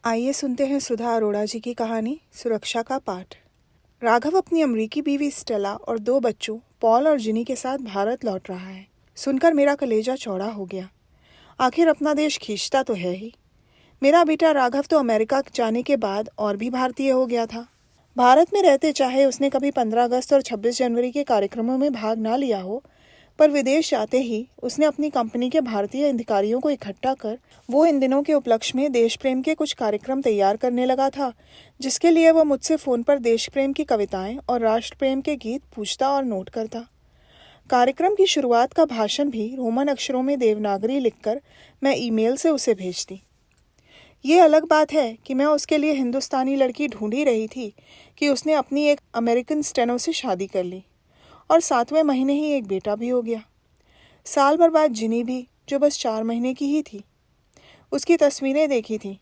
आइए सुनते हैं सुधा अरोड़ा जी की कहानी सुरक्षा का पाठ। राघव अपनी अमरीकी बीवी स्टेला और 2 बच्चों पॉल और जिनी के साथ भारत लौट रहा है। सुनकर मेरा कलेजा चौड़ा हो गया। आखिर अपना देश खींचता तो है ही। मेरा बेटा राघव तो अमेरिका जाने के बाद और भी भारतीय हो गया था। भारत में रहते चाहे उसने कभी 15 अगस्त और 26 जनवरी के कार्यक्रमों में भाग ना लिया हो, पर विदेश जाते ही उसने अपनी कंपनी के भारतीय अधिकारियों को इकट्ठा कर वो इन दिनों के उपलक्ष्य में देश प्रेम के कुछ कार्यक्रम तैयार करने लगा था, जिसके लिए वह मुझसे फ़ोन पर देश प्रेम की कविताएं और राष्ट्र प्रेम के गीत पूछता और नोट करता। कार्यक्रम की शुरुआत का भाषण भी रोमन अक्षरों में देवनागरी लिखकर मैं ईमेल से उसे भेजती। ये अलग बात है कि मैं उसके लिए हिंदुस्तानी लड़की ढूंढ ही रही थी कि उसने अपनी एक अमेरिकन स्टेनो से शादी कर ली और 7वें महीने ही एक बेटा भी हो गया। साल भर बाद जिनी भी, जो बस 4 महीने की ही थी। उसकी तस्वीरें देखी थी,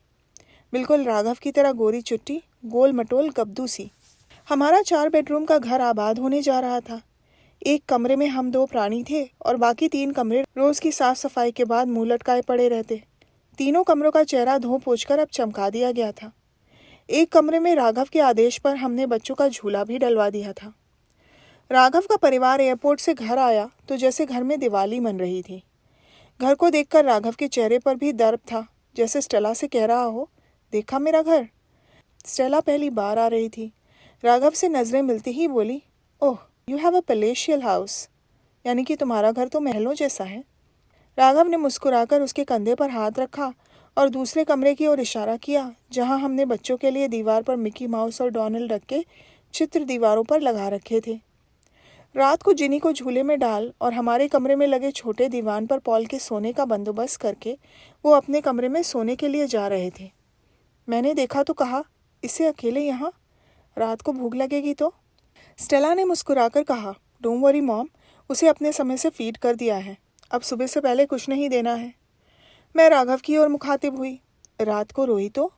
बिल्कुल राघव की तरह गोरी चुट्टी, गोल मटोल गब्दू सी। हमारा 4 बेडरूम का घर आबाद होने जा रहा था। एक कमरे में हम 2 प्राणी थे और बाकी 3 कमरे रोज की साफ सफाई के बाद मुंह लटकाए पड़े रहते। तीनों कमरों का चेहरा धो पोंछकर अब चमका दिया गया था। एक कमरे में राघव के आदेश पर हमने बच्चों का झूला भी डलवा दिया था। राघव का परिवार एयरपोर्ट से घर आया तो जैसे घर में दिवाली मन रही थी। घर को देखकर राघव के चेहरे पर भी दर्द था, जैसे स्टेला से कह रहा हो, देखा मेरा घर। स्टेला पहली बार आ रही थी। राघव से नजरें मिलती ही बोली, oh, you have a palatial house, यानी कि तुम्हारा घर तो महलों जैसा है। राघव ने मुस्कुराकर उसके कंधे पर हाथ रखा और दूसरे कमरे की ओर इशारा किया, जहां हमने बच्चों के लिए दीवार पर मिकी माउस और डोनाल्ड डक के चित्र दीवारों पर लगा रखे थे। रात को जिनी को झूले में डाल और हमारे कमरे में लगे छोटे दीवान पर पॉल के सोने का बंदोबस्त करके वो अपने कमरे में सोने के लिए जा रहे थे। मैंने देखा तो कहा, इसे अकेले यहाँ, रात को भूख लगेगी तो। स्टेला ने मुस्कुराकर कहा, डोंट वरी मॉम, उसे अपने समय से फीड कर दिया है, अब सुबह से पहले कुछ नहीं देना है। मैं राघव की ओर मुखातिब हुई, रात को रोई तो।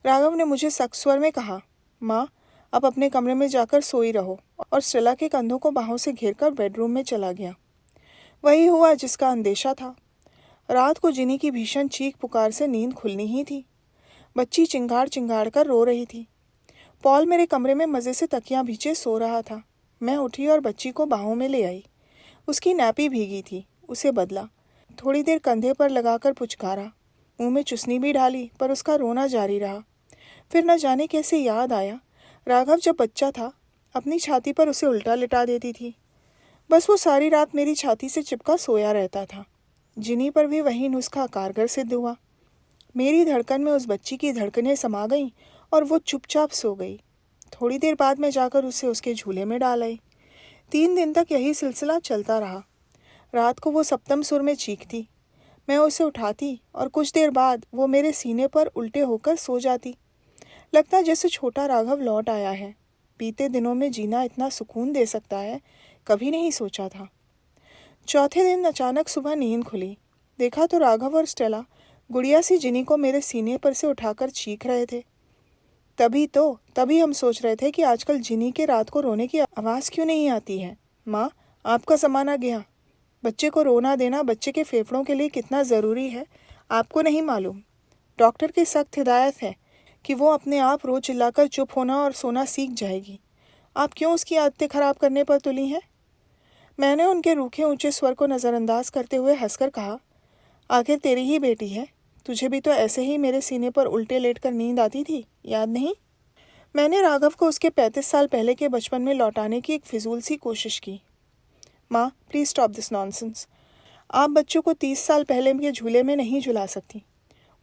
राघव ने मुझे सख्त स्वर में कहा, माँ, अब अपने कमरे में जाकर सोई रहो, और स्टेला के कंधों को बाहों से घेरकर बेडरूम में चला गया। वही हुआ जिसका अंदेशा था। रात को जिनी की भीषण चीख पुकार से नींद खुलनी ही थी। बच्ची चिंगाड़ चिंगाड़ कर रो रही थी। पॉल मेरे कमरे में मज़े से तकियां भींचे सो रहा था। मैं उठी और बच्ची को बाहों में ले आई। उसकी नैपी भीगी थी, उसे बदला, थोड़ी देर कंधे पर लगाकर पुचकारा, मुंह में चुसनी भी डाली, पर उसका रोना जारी रहा। फिर न जाने कैसे याद आया, राघव जब बच्चा था अपनी छाती पर उसे उल्टा लिटा देती थी। बस वो सारी रात मेरी छाती से चिपका सोया रहता था। जिनी पर भी वही नुस्खा कारगर सिद्ध हुआ। मेरी धड़कन में उस बच्ची की धड़कनें समा गईं और वो चुपचाप सो गई। थोड़ी देर बाद मैं जाकर उसे उसके झूले में डाल आई। 3 दिन तक यही सिलसिला चलता रहा। रात को वो सप्तम सुर में चीखती, मैं उसे उठाती और कुछ देर बाद वो मेरे सीने पर उल्टे होकर सो जाती। लगता जैसे छोटा राघव लौट आया है। बीते दिनों में जीना इतना सुकून दे सकता है, कभी नहीं सोचा था। चौथे दिन अचानक सुबह नींद खुली। देखा तो राघव और स्टेला गुड़िया सी जिनी को मेरे सीने पर से उठाकर चीख रहे थे। तभी हम सोच रहे थे कि आजकल जिनी के रात को रोने की आवाज़ क्यों नहीं आती है। माँ, आपका ज़माना गया। बच्चे को रोना देना बच्चे के फेफड़ों के लिए कितना ज़रूरी है, आपको नहीं मालूम। डॉक्टर की सख्त हिदायत है कि वो अपने आप रो चिल्लाकर चुप होना और सोना सीख जाएगी। आप क्यों उसकी आदतें खराब करने पर तुली हैं? मैंने उनके रूखे ऊंचे स्वर को नज़रअंदाज करते हुए हंसकर कहा, आखिर तेरी ही बेटी है, तुझे भी तो ऐसे ही मेरे सीने पर उल्टे लेटकर नींद आती थी, याद नहीं? मैंने राघव को उसके 35 साल पहले के बचपन में लौटाने की एक फिजूल सी कोशिश की। माँ, प्लीज़ स्टॉप दिस नॉनसेंस। आप बच्चों को 30 साल पहले के झूले में नहीं झुला सकती।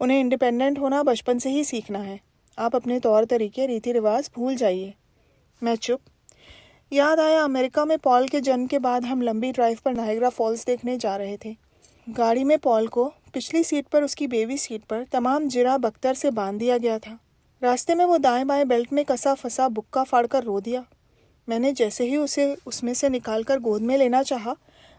उन्हें इंडिपेंडेंट होना बचपन से ही सीखना है। आप अपने तौर तरीके, रीति रिवाज भूल जाइए। मैं चुप। याद आया, अमेरिका में पॉल के जन्म के बाद हम लंबी ड्राइव पर नायग्रा फॉल्स देखने जा रहे थे। गाड़ी में पॉल को पिछली सीट पर उसकी बेबी सीट पर तमाम जिरा बख्तर से बांध दिया गया था। रास्ते में वो दाएं बाएं बेल्ट में कसा फंसा बुक्का फाड़कर रो दिया। मैंने जैसे ही उसे उसमें से निकालकर गोद में लेना चाहा,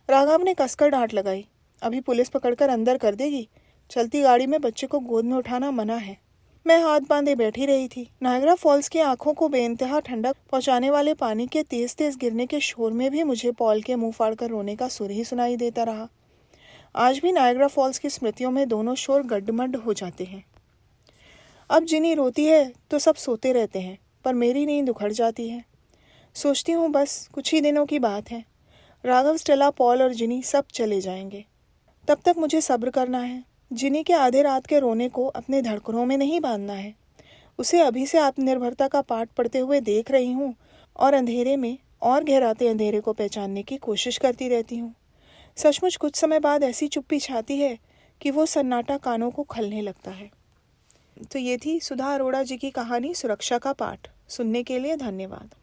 राघव ने कसकर डांट लगाई, अभी पुलिस पकड़कर अंदर कर देगी, चलती गाड़ी में बच्चे को गोद में उठाना मना है। मैं हाथ बांधे बैठी रही थी। नायग्रा फॉल्स की आंखों को बेइंतहा ठंडक पहुंचाने वाले पानी के तेज तेज गिरने के शोर में भी मुझे पॉल के मुंह फाड़कर रोने का सुर ही सुनाई देता रहा। आज भी नायग्रा फॉल्स की स्मृतियों में दोनों शोर गड्ढमड्ढ हो जाते हैं। अब जिनी रोती है तो सब सोते रहते हैं, पर मेरी नींद उखड़ जाती है। सोचती हूँ बस कुछ ही दिनों की बात है, राघव, स्टेला, पॉल और जिनी सब चले जाएंगे। तब तक मुझे सब्र करना है। जिनी के आधे रात के रोने को अपने धड़कनों में नहीं बांधना है। उसे अभी से आत्मनिर्भरता का पाठ पढ़ते हुए देख रही हूँ और अंधेरे में और गहराते अंधेरे को पहचानने की कोशिश करती रहती हूँ। सचमुच कुछ समय बाद ऐसी चुप्पी छाती है कि वो सन्नाटा कानों को खलने लगता है। तो ये थी सुधा अरोड़ा जी की कहानी सुरक्षा का पाठ। सुनने के लिए धन्यवाद।